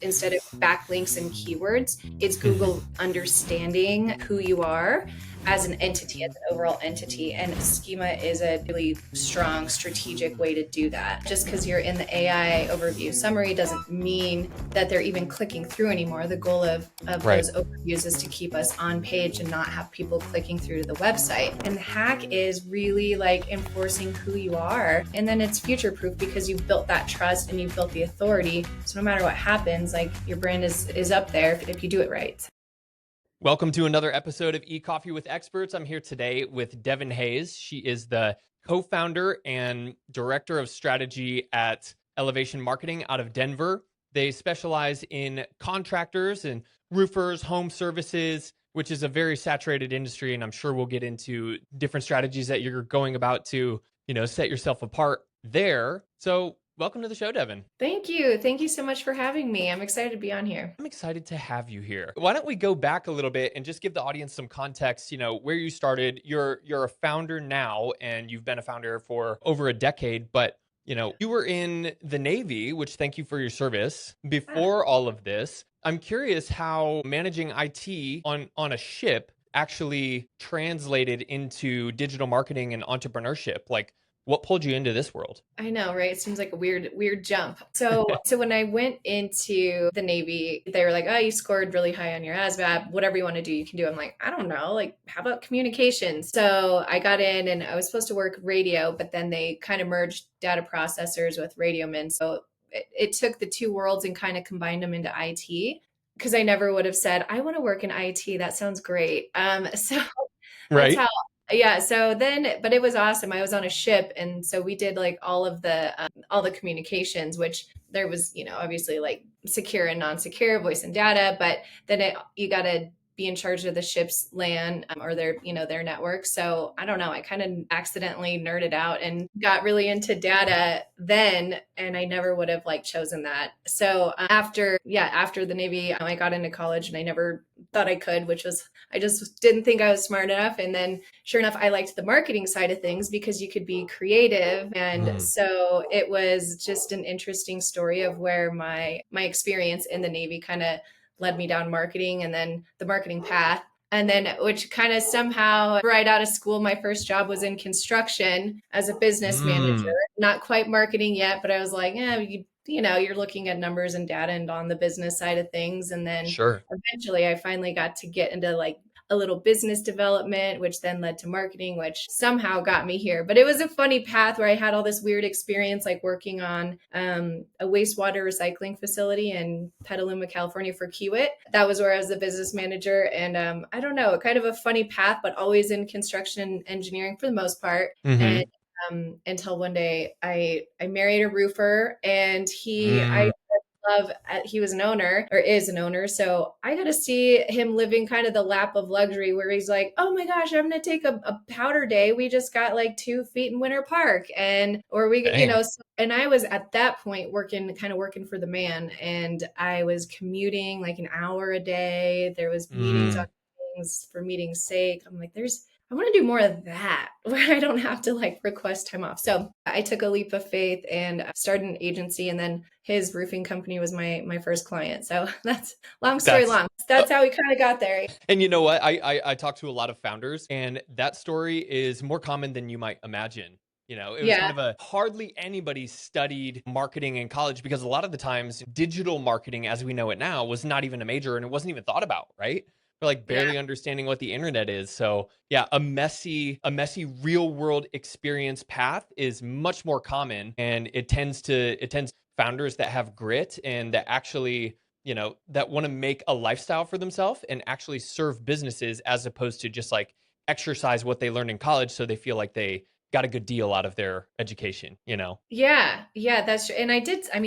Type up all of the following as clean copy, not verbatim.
instead of backlinks and keywords, it's Google understanding who you are as an entity, as an overall entity. And Schema is a really strong strategic way to do that. Just because you're in the AI overview summary doesn't mean that they're even clicking through anymore. The goal of Right. those overviews is to keep us on page and not have people clicking through to the website. And the hack is really like enforcing who you are. And then it's future proof because you've built that trust and you've built the authority. So no matter what happens, like your brand is up there if you do it right. Welcome to another episode of eCoffee with Experts. I'm here today with Devon Hayes. She is the co-founder and director of strategy at Elevation Marketing out of Denver. They specialize in contractors and roofers, home services, which is a very saturated industry. And I'm sure we'll get into different strategies that you're going about to, set yourself apart there. So welcome to the show, Devon. Thank you. Thank you so much for having me. I'm excited to be on here. I'm excited to have you here. Why don't we go back a little bit and just give the audience some context, where you started. You're a founder now, and you've been a founder for over a decade, but you were in the Navy, which thank you for your service. Before all of this, I'm curious how managing IT on a ship actually translated into digital marketing and entrepreneurship. Like, what pulled you into this world? I know, right? It seems like a weird jump. So when I went into the Navy, they were like, "Oh, you scored really high on your ASVAB. Whatever you want to do, you can do." I'm like, I don't know. Like, how about communications? So I got in and I was supposed to work radio, but then they kind of merged data processors with radio men. So it took the two worlds and kind of combined them into IT. Because I never would have said, I want to work in IT. That sounds great. So that's Right. how, yeah. So then, but it was awesome. I was on a ship. And so we did like all the communications, which there was, obviously like secure and non-secure voice and data, but then you got to be in charge of the ship's LAN or their network. So I don't know. I kind of accidentally nerded out and got really into data then, and I never would have like chosen that. So after the Navy, I got into college and I never thought I could, which was I just didn't think I was smart enough. And then sure enough, I liked the marketing side of things because you could be creative. And so it was just an interesting story of where my experience in the Navy kind of led me down marketing and then the marketing path. And then, which kind of somehow right out of school, my first job was in construction as a business manager, not quite marketing yet, but I was like, you're looking at numbers and data and on the business side of things. And then Sure. eventually I finally got to get into like a little business development, which then led to marketing, which somehow got me here. But it was a funny path where I had all this weird experience, like working on a wastewater recycling facility in Petaluma, California for Kiewit. That was where I was the business manager. And I don't know, kind of a funny path, but always in construction engineering for the most part. And until one day I married a roofer and he was an owner or is an owner. So I got to see him living kind of the lap of luxury where he's like, oh my gosh, I'm going to take a powder day. We just got like 2 feet in Winter Park. And I was at that point working for the man. And I was commuting like an hour a day. There was meetings on things for meeting's sake. I'm like, I want to do more of that where I don't have to like request time off. So I took a leap of faith and started an agency, and then his roofing company was my first client. So that's long story long. That's how we kind of got there. And you know what? I talk to a lot of founders, and that story is more common than you might imagine. It was kind Yeah. of a hardly anybody studied marketing in college because a lot of the times digital marketing as we know it now was not even a major and it wasn't even thought about, right? We're like Yeah. barely understanding what the internet is. So yeah, a messy real world experience path is much more common, and it tends founders that have grit and that actually that want to make a lifestyle for themselves and actually serve businesses as opposed to just like exercise what they learned in college so they feel like they got a good deal out of their education. Yeah, that's true. And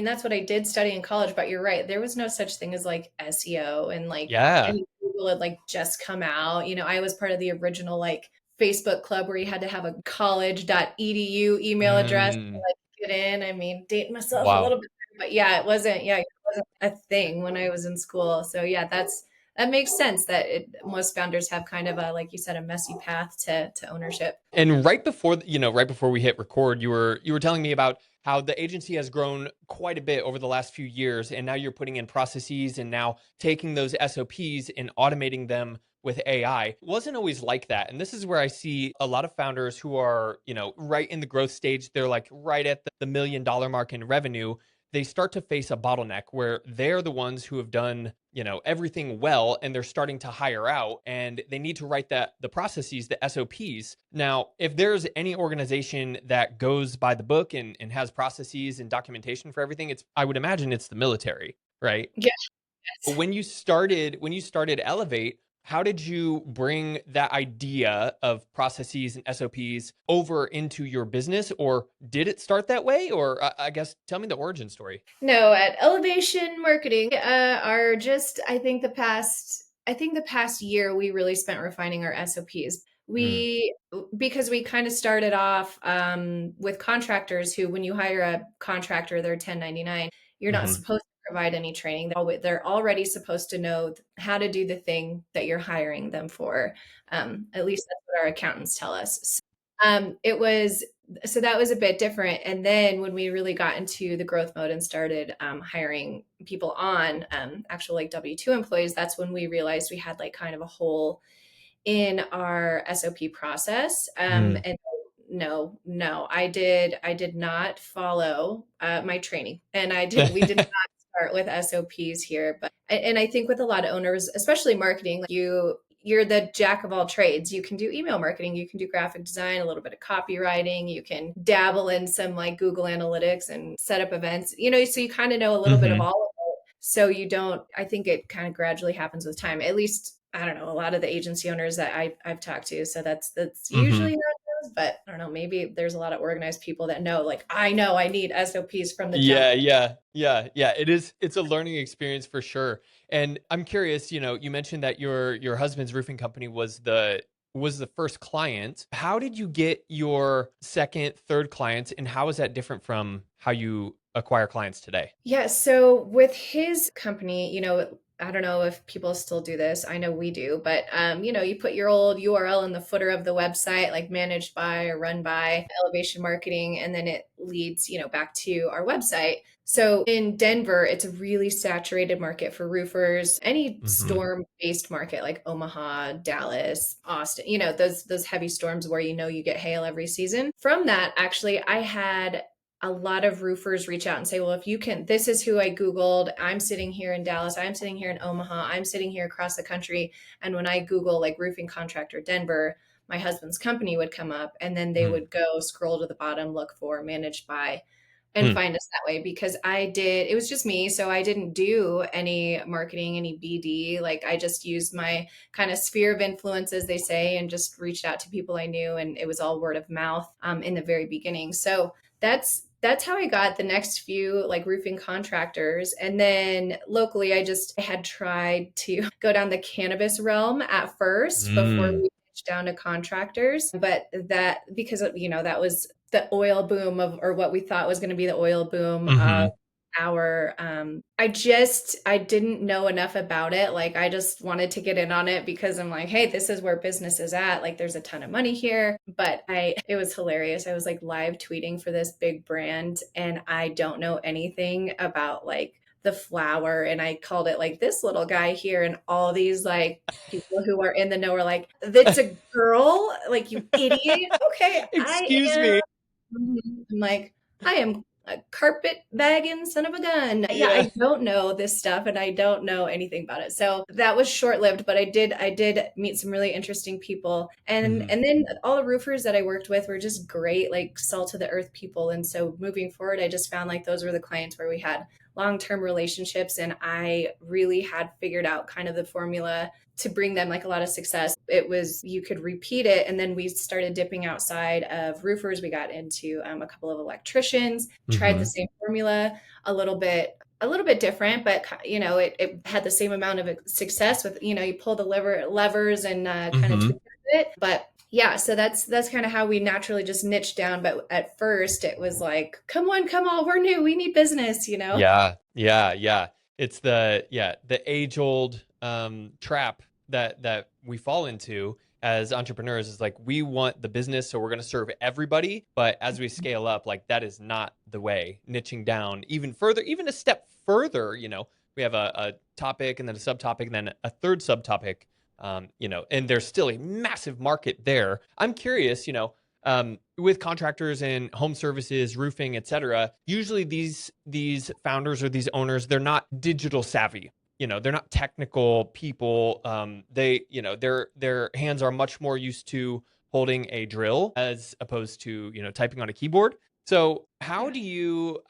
that's what I did study in college, but you're right. There was no such thing as like SEO and like, Yeah. and Google had like just come out. I was part of the original like Facebook club where you had to have a college.edu email address to like get in. I mean, dating myself a Wow. little bit, but yeah, it wasn't a thing when I was in school. So yeah, that makes sense that most founders have kind of a, like you said, a messy path to ownership. And right before, right before we hit record, you were telling me about how the agency has grown quite a bit over the last few years, and now you're putting in processes and now taking those SOPs and automating them with AI. It wasn't always like that. And this is where I see a lot of founders who are, right in the growth stage. They're like right at the $1 million mark in revenue. They start to face a bottleneck where they're the ones who have done, everything well, and they're starting to hire out, and they need to write the processes, the SOPs. Now, if there's any organization that goes by the book and has processes and documentation for everything, I would imagine it's the military, right? Yes. When you started Elevate, how did you bring that idea of processes and SOPs over into your business, or did it start that way? Or I guess tell me the origin story. No, at Elevation Marketing, are just I think the past year we really spent refining our SOPs. Mm, Because we kind of started off with contractors who, when you hire a contractor, they're 1099. You're not hmm supposed to provide any training. They're already supposed to know how to do the thing that you're hiring them for. At least that's what our accountants tell us. It was so that was a bit different. And then when we really got into the growth mode and started hiring people on actual like W-2 employees, that's when we realized we had like kind of a hole in our SOP process. mm. And no, I did not follow my training, and we did not start with SOPs here. But and I think with a lot of owners, especially marketing, like you're the jack of all trades. You can do email marketing, you can do graphic design, a little bit of copywriting, you can dabble in some like Google Analytics and set up events, so you kind of know a little bit of hmm all of it. So you don't, I think it kind of gradually happens with time. At least, I don't know, a lot of the agency owners that I've talked to. So that's hmm usually how it goes, but I don't know, maybe there's a lot of organized people that know, like, I know I need SOPs from the jump. Yeah. It's a learning experience for sure. And I'm curious, you mentioned that your husband's roofing company was the first client. How did you get your second, third clients, and how is that different from how you acquire clients today? Yeah, so with his company, I don't know if people still do this. I know we do, but you put your old URL in the footer of the website, like managed by or run by Elevation Marketing, and then it leads, back to our website. So in Denver, it's a really saturated market for roofers. Any hmm storm-based market like Omaha, Dallas, Austin, those heavy storms where you get hail every season. From that, actually, I had a lot of roofers reach out and say, well, if you can, this is who I Googled. I'm sitting here in Dallas. I'm sitting here in Omaha. I'm sitting here across the country. And when I Google like roofing contractor Denver, my husband's company would come up, and then they would go scroll to the bottom, look for managed by, and hmm find us that way. Because it was just me. So I didn't do any marketing, any BD. Like, I just used my kind of sphere of influence, as they say, and just reached out to people I knew. And it was all word of mouth in the very beginning. So that's how I got the next few like roofing contractors. And then locally, I had tried to go down the cannabis realm at first before Mm. we pitched down to contractors. But that, because that was the oil boom of, or what we thought was going to be the oil boom of hmm our I didn't know enough about it. Like, I just wanted to get in on it because I'm like, hey, this is where business is at. Like, there's a ton of money here. But it was hilarious. I was like live tweeting for this big brand, and I don't know anything about like the flower, and I called it like this little guy here, and all these like people who are in the know are like, that's a girl, like, you idiot. Okay, I Excuse am. me. I'm like, I am a carpet bagging son of a gun. Yeah, Yeah. I don't know this stuff, and I don't know anything about it. So that was short lived, but I did meet some really interesting people. And hmm and then all the roofers that I worked with were just great, like salt of the earth people. And so moving forward, I just found like those were the clients where we had long-term relationships, and I really had figured out kind of the formula to bring them like a lot of success. It was, you could repeat it. And then we started dipping outside of roofers. We got into a couple of electricians, tried the hmm same formula, a little bit different, but it had the same amount of success with, you pull the levers and kind of hmm tweak it. But yeah, so that's kind of how we naturally just niched down. But at first it was like, come on, we're new, we need business. Yeah. It's the age old trap that we fall into as entrepreneurs is like, we want the business, so we're going to serve everybody. But as we scale up, like, that is not the way. Niching down even further, even a step further, we have a topic and then a subtopic and then a third subtopic, and there's still a massive market there. I'm curious, with contractors and home services, roofing, etc. Usually these founders or these owners, they're not digital savvy. They're not technical people. Their hands are much more used to holding a drill as opposed to, typing on a keyboard. So how do you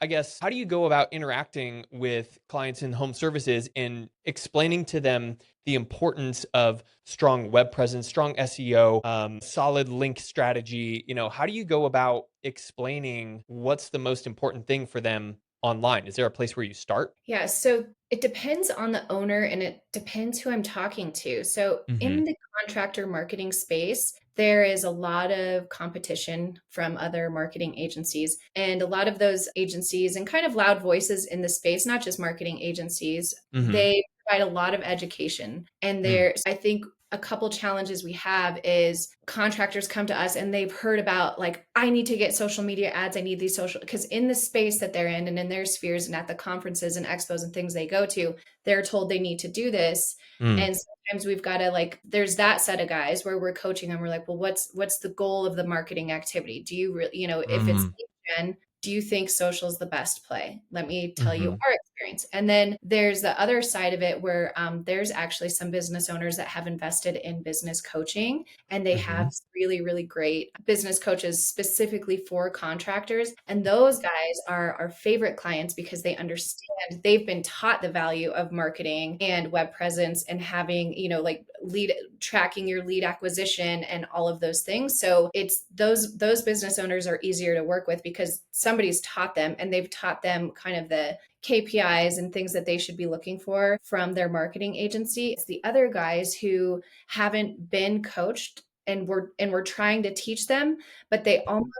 go about interacting with clients in home services and explaining to them the importance of strong web presence, strong SEO, solid link strategy? How do you go about explaining what's the most important thing for them online? Is there a place where you start? Yeah, so it depends on the owner and it depends who I'm talking to. So Mm-hmm. in the contractor marketing space, there is a lot of competition from other marketing agencies. And a lot of those agencies and kind of loud voices in the space, not just marketing agencies, Mm-hmm. they provide a lot of education. And I think a couple challenges we have is contractors come to us and they've heard about, like, I need to get social media ads. I need these social, because in the space that they're in and in their spheres and at the conferences and expos and things they go to, they're told they need to do this. Mm. And sometimes we've got to, like, there's that set of guys where we're coaching them. We're like, well, what's the goal of the marketing activity? Do you really, if it's Mm. lead gen, do you think social is the best play? Let me tell you Mm-hmm. our experience. And then there's the other side of it where there's actually some business owners that have invested in business coaching, and they Mm-hmm. have really, really great business coaches specifically for contractors. And those guys are our favorite clients because they understand, they've been taught the value of marketing and web presence and having, like lead tracking your lead acquisition and all of those things. So it's those business owners are easier to work with because somebody's taught them and they've taught them kind of the KPIs and things that they should be looking for from their marketing agency. It's the other guys who haven't been coached and we're trying to teach them, but they almost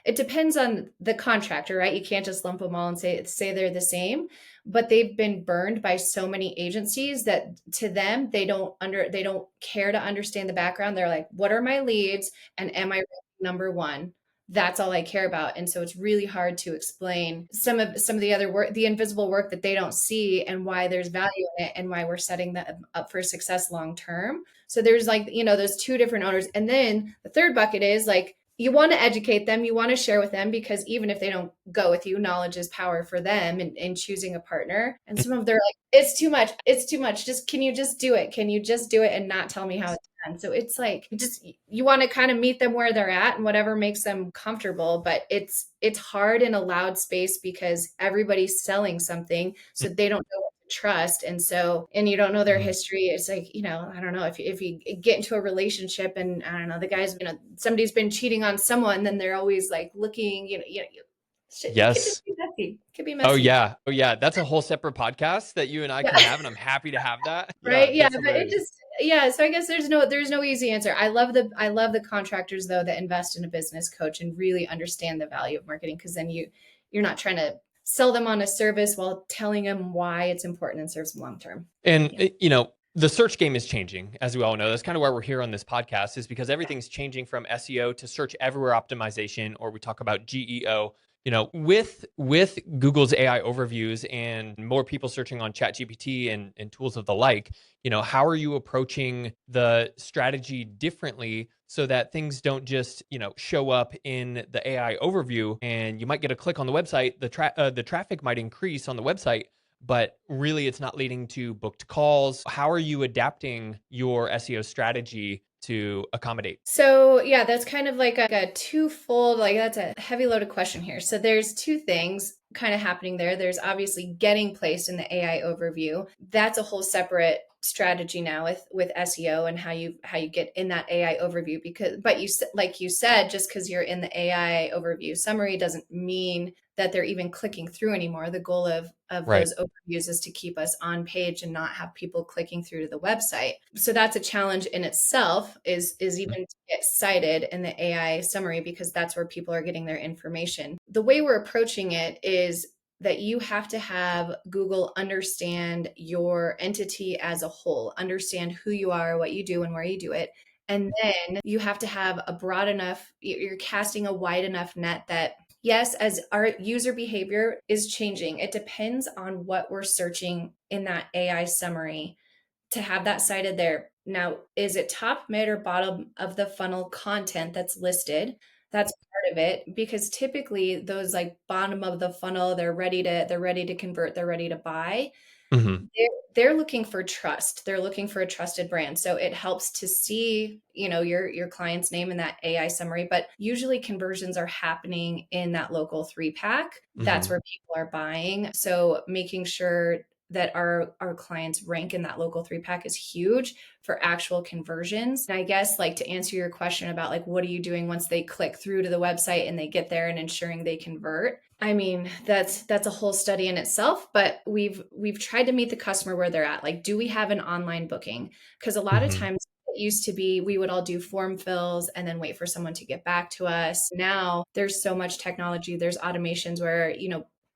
it depends on the contractor, right? You can't just lump them all and say they're the same, but they've been burned by so many agencies that to them they don't care to understand the background. They're like, what are my leads and am I ranking number one? That's all I care about. And so it's really hard to explain some of the other work, the invisible work that they don't see, and why there's value in it and why we're setting them up for success long term. So there's, like, those two different owners. And then the third bucket is like, you want to educate them, you want to share with them, because even if they don't go with you, knowledge is power for them in choosing a partner. And some of them are like, it's too much. It's too much. Can you just do it? Can you just do it and not tell me how it's done? So it's like, just, you want to kind of meet them where they're at and whatever makes them comfortable. But it's hard in a loud space because everybody's selling something. So they don't know trust. And you don't know their Mm. history. It's like, I don't know, if you get into a relationship and I don't know, the guy's somebody's been cheating on someone, then they're always like looking, shit, it could just Yes. be messy. It could be Oh messy. yeah. Oh yeah. That's a whole separate podcast that you and I can Yeah. have, and I'm happy to have that. Yeah, Right. Yeah. that's But it hilarious. just, yeah. So I guess there's no easy answer. I love the contractors though that invest in a business coach and really understand the value of marketing, because then you're not trying to sell them on a service while telling them why it's important and serves them long term. And Yeah. the search game is changing, as we all know. That's kind of why we're here on this podcast, is because everything's changing from SEO to search everywhere optimization, or we talk about GEO. With Google's AI overviews and more people searching on ChatGPT and tools of the like, how are you approaching the strategy differently so that things don't just, show up in the AI overview and you might get a click on the website, the traffic might increase on the website, but really it's not leading to booked calls. How are you adapting your SEO strategy to accommodate? So yeah, that's kind of like a twofold, like that's a heavy loaded question here. So there's two things kind of happening there. There's obviously getting placed in the AI overview. That's a whole separate strategy now with SEO and how you get in that AI overview, but like you said, just because you're in the AI overview summary doesn't mean that they're even clicking through anymore. The goal of Right. those overviews is to keep us on page and not have people clicking through to the website. So that's a challenge in itself, is even to get cited in the AI summary, because that's where people are getting their information. The way we're approaching it is that you have to have Google understand your entity as a whole, understand who you are, what you do, and where you do it. And then you have to have a broad enough, you're casting a wide enough net that, yes, as our user behavior is changing, it depends on what we're searching in that AI summary to have that cited there. Now, is it top, mid, or bottom of the funnel content that's listed? That's part of it, because typically those like bottom of the funnel, they're ready to convert, they're ready to buy. Mm-hmm. They're looking for trust. They're looking for a trusted brand. So it helps to see, your client's name in that AI summary, but usually conversions are happening in that local 3-pack. That's Mm-hmm. where people are buying. So making sure that our clients rank in that local 3-pack is huge for actual conversions. And I guess, like, to answer your question about like what are you doing once they click through to the website and they get there and ensuring they convert. I mean, that's a whole study in itself, but we've tried to meet the customer where they're at. Like, do we have an online booking? Because a lot of Mm-hmm. times it used to be we would all do form fills and then wait for someone to get back to us. Now there's so much technology, there's automations where,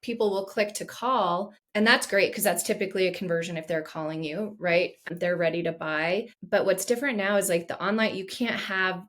people will click to call, and that's great because that's typically a conversion if they're calling you, right? They're ready to buy. But what's different now is like the online,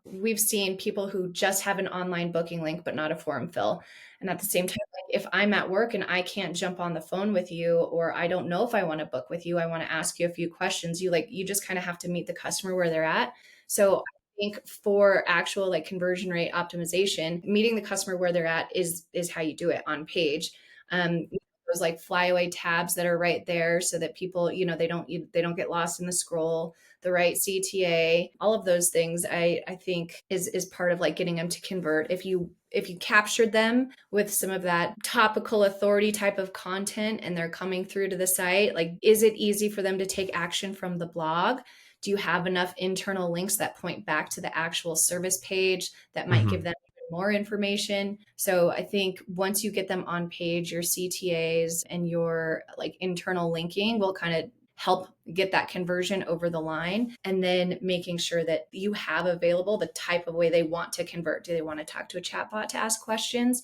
we've seen people who just have an online booking link but not a form fill. And at the same time, like, if I'm at work and I can't jump on the phone with you, or I don't know if I want to book with you, I want to ask you a few questions, you just kind of have to meet the customer where they're at. So I think for actual like conversion rate optimization, meeting the customer where they're at is how you do it on page. um, those like flyaway tabs that are right there so that people, they don't get lost in the scroll, the right CTA, all of those things I think is part of like getting them to convert. If you captured them with some of that topical authority type of content and they're coming through to the site, like, is it easy for them to take action from the blog? Do you have enough internal links that point back to the actual service page that might Mm-hmm. give them more information? So I think once you get them on page, your CTAs and your like internal linking will kind of help get that conversion over the line. And then making sure that you have available the type of way they want to convert. Do they want to talk to a chatbot to ask questions?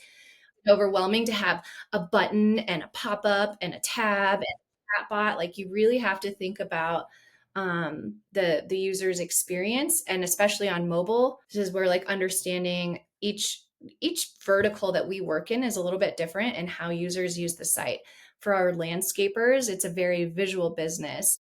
Overwhelming to have a button and a pop-up and a tab and a chatbot. Like, you really have to think about the user's experience, and especially on mobile, this is where like understanding each vertical that we work in is a little bit different and how users use the site. For our landscapers, it's a very visual business.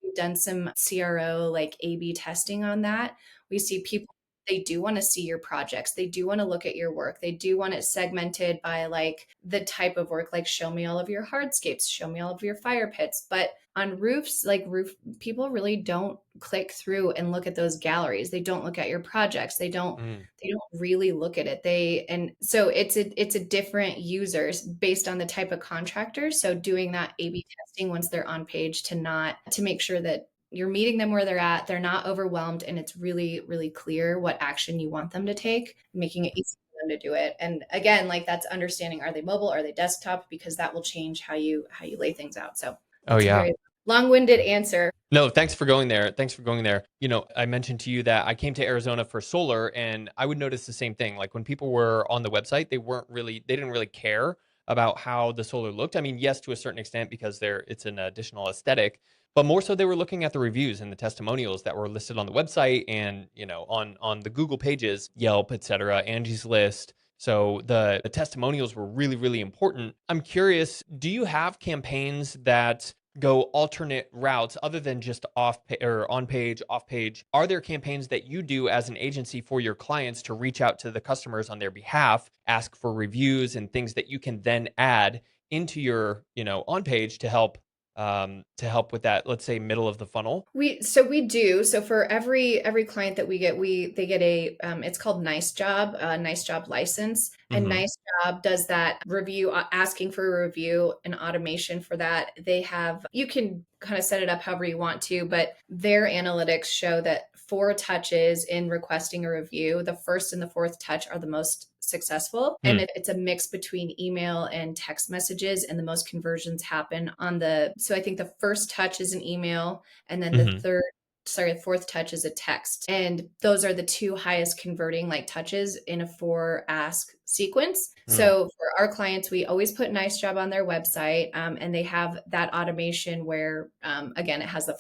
We've done some CRO like A/B testing on that. We see people, they do want to see your projects. They do want to look at your work. They do want it segmented by like the type of work, like show me all of your hardscapes, show me all of your fire pits. But on roofs, like roof people really don't click through and look at those galleries. They don't look at your projects. They don't really look at it. And so it's a different users based on the type of contractor. So doing that A/B testing once they're on page to make sure that you're meeting them where they're at, they're not overwhelmed, and it's really, really clear what action you want them to take, making it easy for them to do it. And again, like, that's understanding, are they mobile, are they desktop, because that will change how you lay things out. So Oh that's a yeah. very long-winded answer. No, thanks for going there. Thanks for going there. I mentioned to you that I came to Arizona for solar, and I would notice the same thing. Like when people were on the website, they didn't really care about how the solar looked. I mean, yes, to a certain extent because it's an additional aesthetic, but more so they were looking at the reviews and the testimonials that were listed on the website and, on the Google pages, Yelp, etc., Angie's List. So the testimonials were really, really important. I'm curious, do you have campaigns that go alternate routes other than just or on page, off page? Are there campaigns that you do as an agency for your clients to reach out to the customers on their behalf, ask for reviews and things that you can then add into your, on page to help with that, let's say, middle of the funnel? We do. So for every client that we get, they get it's called Nice Job license. And Mm-hmm. Nice Job does that review, asking for a review and automation for that. You can kind of set it up however you want to, but their analytics show that 4 touches in requesting a review, the first and the fourth touch are the most successful. And it's a mix between email and text messages, and the most conversions happen so I think the first touch is an email, and then the Mm-hmm. third fourth touch is a text. And those are the two highest converting like touches in a 4 ask sequence. So for our clients, we always put nice job on their website, and they have that automation where, again, it has the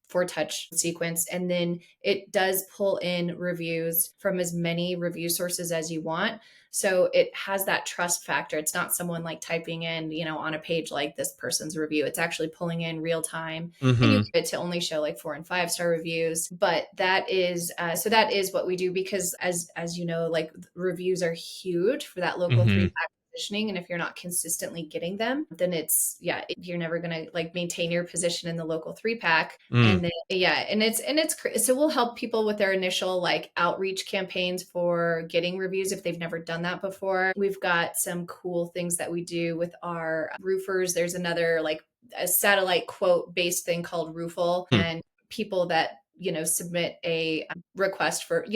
four touch sequence, and then it does pull in reviews from as many review sources as you want. So it has that trust factor. It's not someone like typing in, on a page like this person's review. It's actually pulling in real time, and you get to only show like 4 and 5 star reviews. But that is so that is what we do, because as you know, like reviews are huge for that local 3-pack positioning. And if you're not consistently getting them, then you're never going to like maintain your position in the local 3-pack. And then, so we'll help people with their initial like outreach campaigns for getting reviews if they've never done that before. We've got some cool things that we do with our roofers. There's another like a satellite quote based thing called Roofle, and people that, submit a request for,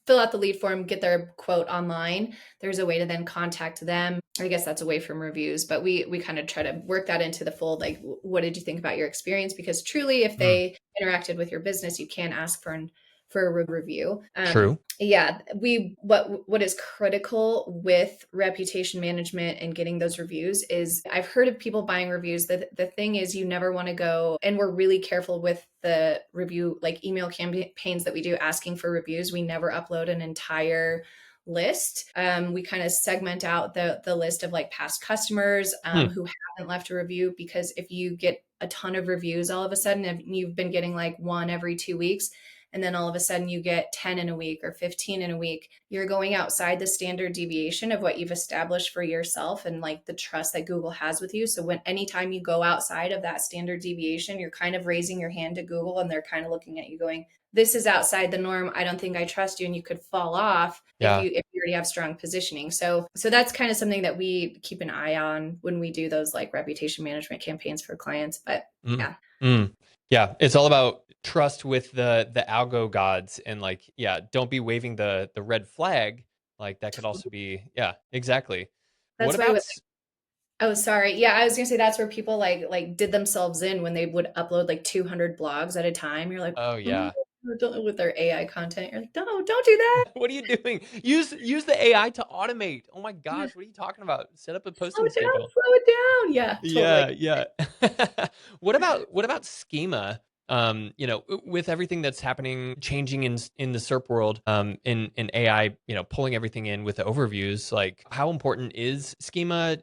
fill out the lead form, get their quote online. There's a way to then contact them. I guess that's away from reviews, but we kind of try to work that into the fold. Like, what did you think about your experience? Because truly, if they interacted with your business, you can ask for a review. True. Yeah. What is critical with reputation management and getting those reviews is, I've heard of people buying reviews. The thing is, you never want to go, and we're really careful with the review, like email campaigns that we do asking for reviews. We never upload an entire list. We kind of segment out the list of like past customers who haven't left a review, because if you get a ton of reviews all of a sudden, if you've been getting like 1 every 2 weeks, and then all of a sudden you get 10 in a week or 15 in a week, you're going outside the standard deviation of what you've established for yourself and like the trust that Google has with you. So anytime you go outside of that standard deviation, you're kind of raising your hand to Google, and they're kind of looking at you going, this is outside the norm. I don't think I trust you. And you could fall off if you already have strong positioning. So that's kind of something that we keep an eye on when we do those like reputation management campaigns for clients. But yeah, it's all about trust with the algo gods, and like, don't be waving the red flag. Like that could also be, exactly. That's What why about oh, sorry. Yeah, I was gonna say that's where people like did themselves in when they would upload like 200 blogs at a time. You're like, oh yeah. with their AI content. You're like, no, don't do that. What are you doing? Use the AI to automate. Oh my gosh, what are you talking about? Set up a posting schedule. Slow it down. Yeah, totally. Yeah. What about Schema? With everything that's happening, changing in the SERP world, in AI, pulling everything in with the overviews, like how important is Schema?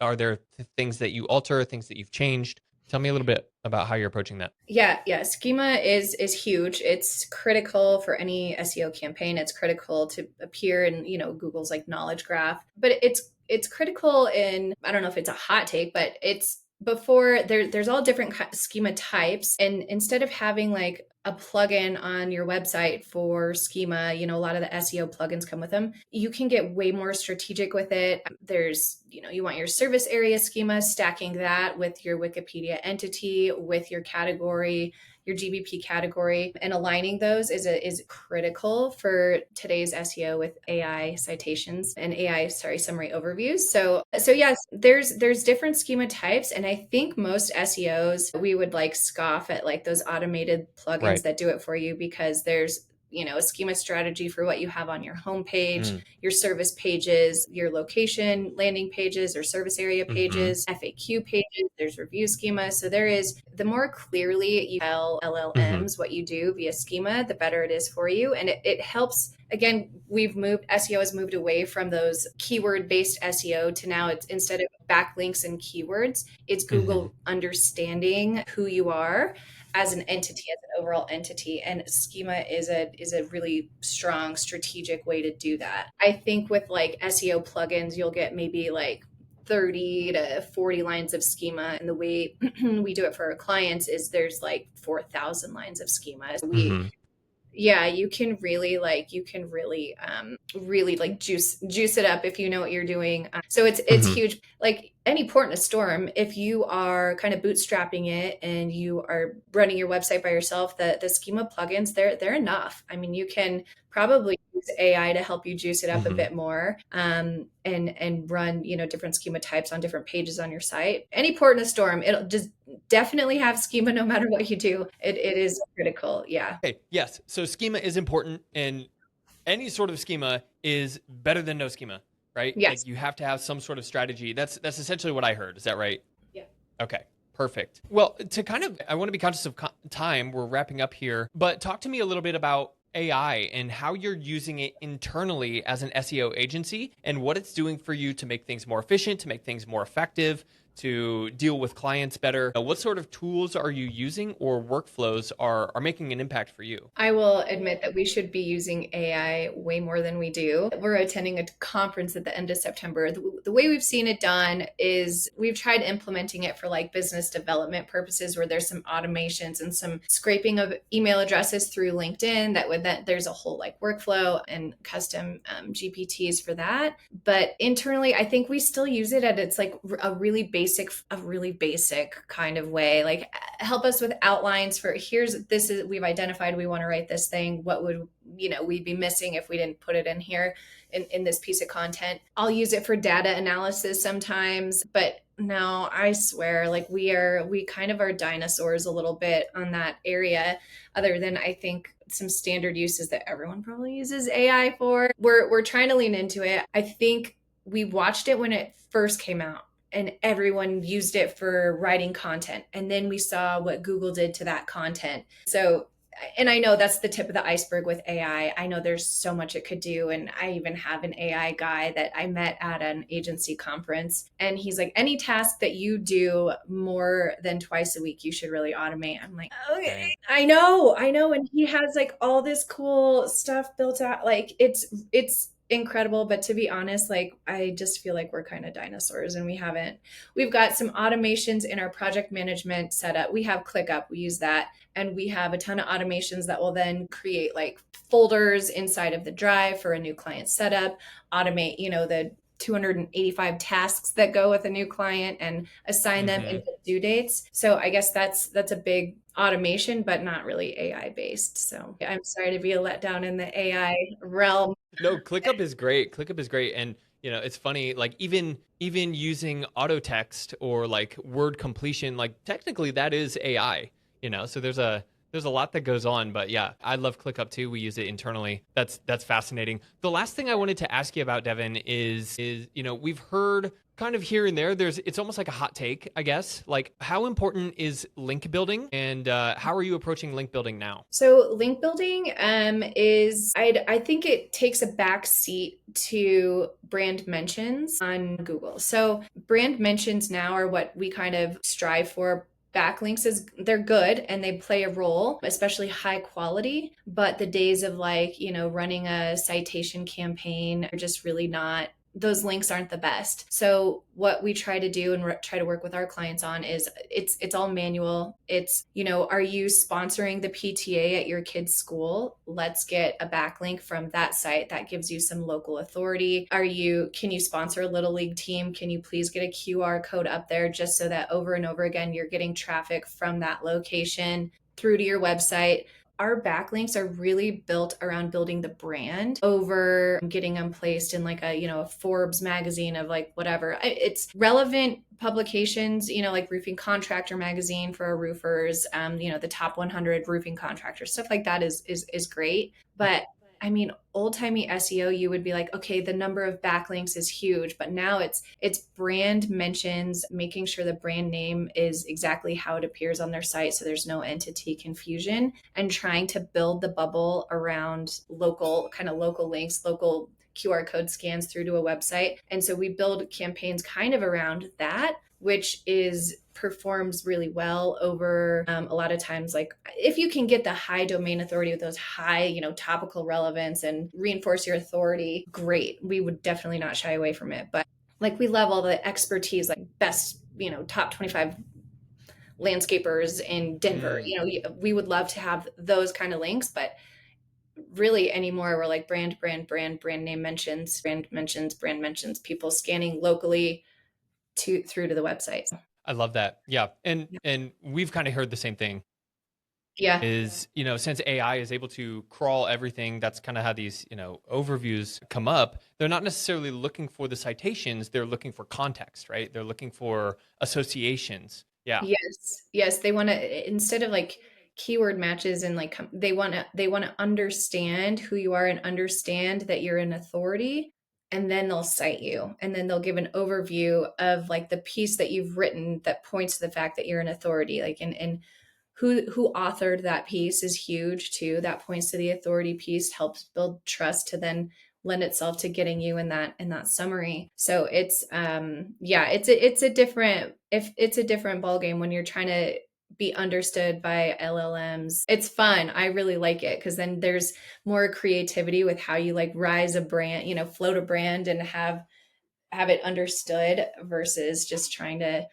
Are there things that you alter, things that you've changed? Tell me a little bit about how you're approaching that. Yeah. Schema is huge. It's critical for any SEO campaign. It's critical to appear in, Google's like knowledge graph. But it's critical in, I don't know if it's a hot take, but it's before there's all different schema types. And instead of having like a plugin on your website for Schema, a lot of the SEO plugins come with them. You can get way more strategic with it. There's, you want your service area schema, stacking that with your Wikipedia entity, with your category, your GBP category, and aligning those is critical for today's SEO with AI citations and summary overviews. So yes, there's different schema types, and I think most SEOs, we would like scoff at like those automated plugins that do it for you, because there's a schema strategy for what you have on your homepage, your service pages, your location landing pages or service area pages, FAQ pages, there's review schema. So the more clearly you tell LLMs what you do via schema, the better it is for you. And it helps. Again, SEO has moved away from those keyword based SEO to now it's, instead of backlinks and keywords, it's Google understanding who you are as an entity, as an overall entity. And schema is a really strong strategic way to do that. I think with like SEO plugins, you'll get maybe like 30 to 40 lines of schema. And the way we do it for our clients is there's like 4,000 lines of schema. So you can really really like juice it up if you know what you're doing. So it's huge. Like any port in a storm, if you are kind of bootstrapping it and you are running your website by yourself, the schema plugins, they're enough. I mean, you can probably use AI to help you juice it up a Hmm. bit more, and run, different schema types on different pages on your site. Any port in a storm, it'll just definitely have schema no matter what you do. It is critical. Yeah. Okay, yes. So schema is important, and any sort of schema is better than no schema, right? Yes. Like you have to have some sort of strategy. That's essentially what I heard. Is that right? Yeah. Okay, perfect. Well, I want to be conscious of time. We're wrapping up here, but talk to me a little bit about AI and how you're using it internally as an SEO agency and what it's doing for you to make things more efficient, to make things more effective, to deal with clients better. What sort of tools are you using or workflows are making an impact for you? I will admit that we should be using AI way more than we do. We're attending a conference at the end of September. The way we've seen it done is we've tried implementing it for like business development purposes where there's some automations and some scraping of email addresses through LinkedIn that there's a whole like workflow and custom GPTs for that. But internally, I think we still use it at its like a really basic kind of way. Like help us with outlines for we've identified we want to write this thing. What would we'd be missing if we didn't put it in here in this piece of content. I'll use it for data analysis sometimes, but no, I swear, like we kind of are dinosaurs a little bit on that area, other than I think some standard uses that everyone probably uses AI for. We're trying to lean into it. I think we watched it when it first came out and everyone used it for writing content. And then we saw what Google did to that content. So, and I know that's the tip of the iceberg with AI. I know there's so much it could do. And I even have an AI guy that I met at an agency conference. And he's like, any task that you do more than twice a week, you should really automate. I'm like, okay, Dang. I know. And he has like all this cool stuff built out. Like it's incredible, but to be honest, like I just feel like we're kind of dinosaurs and we've got some automations in our project management setup. We have ClickUp, we use that, and we have a ton of automations that will then create like folders inside of the drive for a new client setup, automate the 285 tasks that go with a new client and assign them Hmm. into due dates. So I guess that's a big automation, but not really AI based. So I'm sorry to be a letdown in the AI realm. No, ClickUp is great. ClickUp is great, and it's funny. Like even using auto text or like word completion, like technically that is AI. So there's a lot that goes on, but yeah, I love ClickUp too. We use it internally. That's fascinating. The last thing I wanted to ask you about, Devon, is we've heard kind of here and there. It's almost like a hot take, I guess. Like, how important is link building, and how are you approaching link building now? So link building I think it takes a back seat to brand mentions on Google. So brand mentions now are what we kind of strive for. Backlinks is they're good and they play a role, especially high quality, but the days of like, running a citation campaign are just really not, those links aren't the best. So what we try to do and try to work with our clients on is it's all manual. It's, are you sponsoring the PTA at your kid's school? Let's get a backlink from that site that gives you some local authority. Can you sponsor a little league team? Can you please get a QR code up there just so that over and over again you're getting traffic from that location through to your website? Our backlinks are really built around building the brand over getting them placed in like a Forbes magazine of like whatever. It's relevant publications, like Roofing Contractor magazine for our roofers, the top 100 roofing contractors, stuff like that is great. But I mean, old timey SEO, you would be like, okay, the number of backlinks is huge, but now it's brand mentions, making sure the brand name is exactly how it appears on their site, so there's no entity confusion, and trying to build the bubble around local links, local QR code scans through to a website. And so we build campaigns kind of around that, which performs really well over a lot of times. Like if you can get the high domain authority with those high, topical relevance and reinforce your authority, great. We would definitely not shy away from it. But like we love all the expertise, like best, top 25 landscapers in Denver. Mm. We would love to have those kind of links, but really anymore we're like brand name mentions, brand mentions, people scanning locally through to the website. I love that. Yeah, and we've kind of heard the same thing. Yeah. is, since AI is able to crawl everything, that's kind of how these, overviews come up. They're not necessarily looking for the citations, they're looking for context, right? They're looking for associations. Yeah. Yes. Yes, they want to, instead of like keyword matches and like they want to understand who you are and understand that you're an authority, and then they'll cite you, and then they'll give an overview of like the piece that you've written that points to the fact that you're an authority, like, and who authored that piece is huge too. That points to the authority piece, helps build trust to then lend itself to getting you in that summary. So it's yeah, it's a different, if it's a different ball game when you're trying to be understood by LLMs. It's fun. I really like it because then there's more creativity with how you like rise a brand, float a brand and have it understood versus just trying to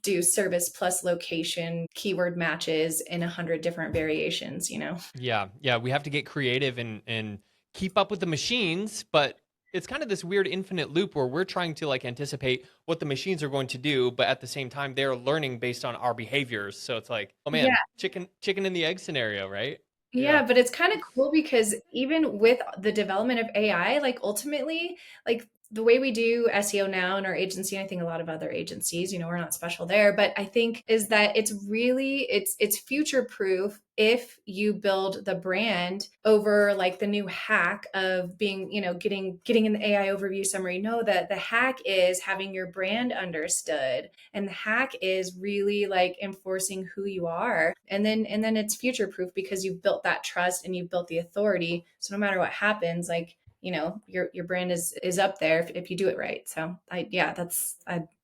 do service plus location keyword matches in 100 different variations. Yeah, yeah, we have to get creative and keep up with the machines, but it's kind of this weird infinite loop where we're trying to like anticipate what the machines are going to do, but at the same time they're learning based on our behaviors. So it's like, oh man, Yeah. chicken and the egg scenario, right? Yeah. Yeah, but it's kind of cool because even with the development of AI, like ultimately, like the way we do SEO now in our agency, and I think a lot of other agencies, we're not special there, but I think is that it's future proof if you build the brand over like the new hack of being, getting in the AI overview summary. No, that the hack is having your brand understood, and the hack is really like enforcing who you are, and then it's future proof because you've built that trust and you've built the authority, so no matter what happens, like, your brand is up there if you do it right. So I Yeah.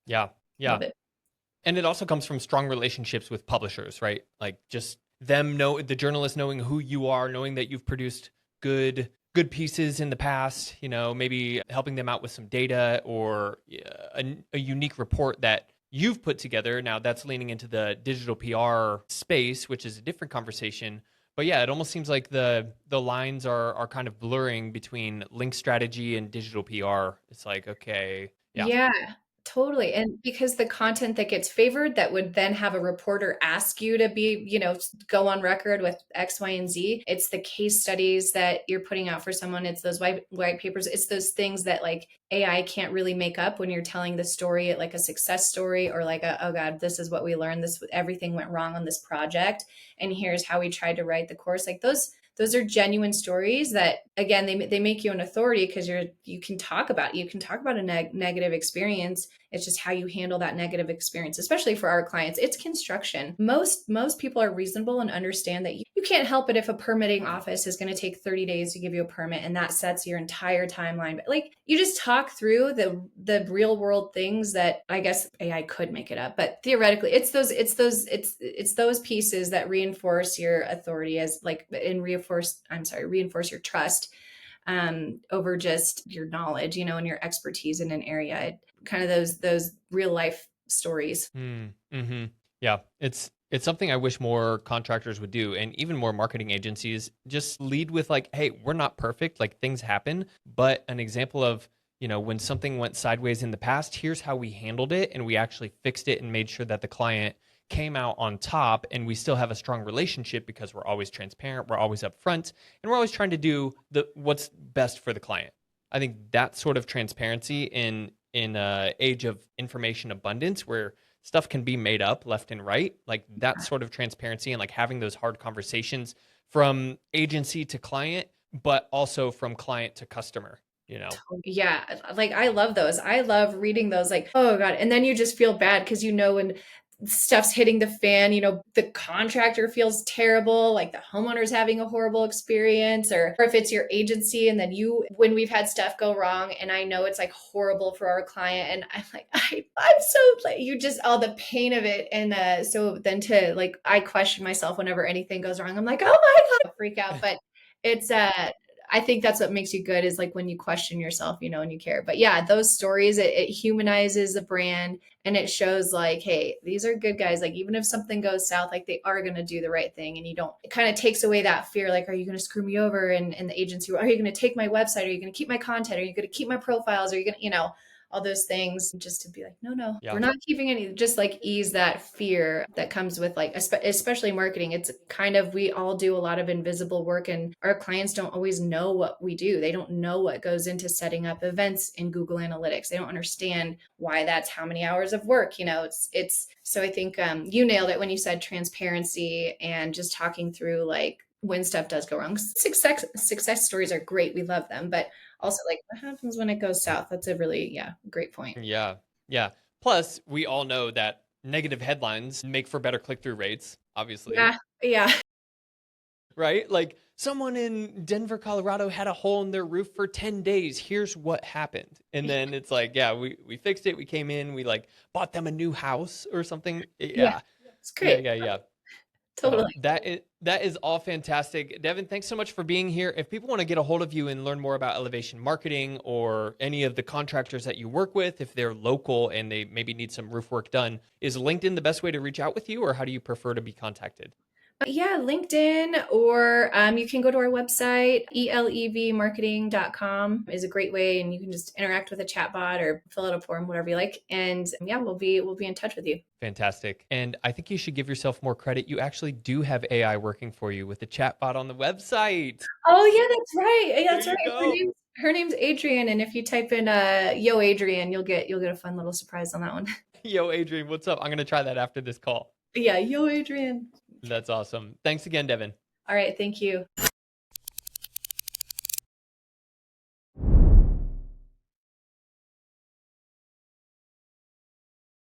Yeah. love it. And it also comes from strong relationships with publishers, right? Like just the journalists knowing who you are, knowing that you've produced good pieces in the past, maybe helping them out with some data or a unique report that you've put together. Now that's leaning into the digital PR space, which is a different conversation. But yeah, it almost seems like the lines are kind of blurring between link strategy and digital PR. It's like, okay, yeah. Yeah, totally. And because the content that gets favored that would then have a reporter ask you to be, go on record with X, Y, and Z, it's the case studies that you're putting out for someone. It's those white papers. It's those things that like AI can't really make up when you're telling the story, like a success story or like oh God, this is what we learned. Everything went wrong on this project. And here's how we tried to write the course. Like those are genuine stories that again they make you an authority because you can talk about a negative experience. It's just how you handle that negative experience, especially for our clients. It's construction. Most people are reasonable and understand that you can't help it if a permitting office is going to take 30 days to give you a permit and that sets your entire timeline. But like you just talk through the real world things that I guess AI could make it up, but theoretically it's those pieces that reinforce your authority as like and reinforce your trust over just your knowledge, and your expertise in an area. Kind of those real life stories. Mm-hmm. Yeah, it's something I wish more contractors would do, and even more marketing agencies just lead with like, hey, we're not perfect, like things happen, but an example of when something went sideways in the past, here's how we handled it, and we actually fixed it and made sure that the client came out on top, and we still have a strong relationship because we're always transparent, we're always upfront, and we're always trying to do what's best for the client. I think that sort of transparency in a age of information abundance where stuff can be made up left and right, like that sort of transparency and like having those hard conversations from agency to client, but also from client to customer. Yeah, like I love those. I love reading those, like, oh God. And then you just feel bad because when stuff's hitting the fan, the contractor feels terrible, like the homeowner's having a horrible experience, or if it's your agency and then when we've had stuff go wrong and I know it's like horrible for our client and I'm like, I'm so like you just all the pain of it. And so then to like I question myself whenever anything goes wrong. I'm like, oh my God, freak out. But it's I think that's what makes you good is like when you question yourself, and you care. But yeah, those stories, it humanizes the brand and it shows like, hey, these are good guys. Like even if something goes south, like they are going to do the right thing. And it kind of takes away that fear. Like, are you going to screw me over? And the agency, are you going to take my website? Are you going to keep my content? Are you going to keep my profiles? Are you going to, all those things, just to be like, no, we're Yeah. not keeping any, just like ease that fear that comes with like, especially marketing. It's kind of, we all do a lot of invisible work and our clients don't always know what we do. They don't know what goes into setting up events in Google Analytics. They don't understand why that's how many hours of work, so I think you nailed it when you said transparency and just talking through like when stuff does go wrong. Success stories are great. We love them, but also like what happens when it goes south? That's a really, great point. Yeah. Yeah. Plus, we all know that negative headlines make for better click-through rates, obviously. Yeah. Yeah. Right? Like someone in Denver, Colorado had a hole in their roof for 10 days. Here's what happened. And then it's like, yeah, we fixed it. We came in, we like bought them a new house or something. Yeah. Yeah. It's Yeah, great. yeah, yeah. Totally. That is all fantastic. Devon, thanks so much for being here. If people want to get a hold of you and learn more about elevation marketing or any of the contractors that you work with, if they're local and they maybe need some roof work done, is LinkedIn the best way to reach out with you, or how do you prefer to be contacted? Yeah, LinkedIn, or you can go to our website, elevmarketing.com is a great way, and you can just interact with a chatbot or fill out a form, whatever you like. And yeah, we'll be in touch with you. Fantastic. And I think you should give yourself more credit. You actually do have AI working for you with the chatbot on the website. Oh yeah, that's right. Yeah, There that's right. you go. Her name's Adrian, and if you type in "Yo Adrian," you'll get a fun little surprise on that one. Yo, Adrian, what's up? I'm going to try that after this call. Yeah, Yo Adrian. That's awesome. Thanks again, Devon. All right, thank you.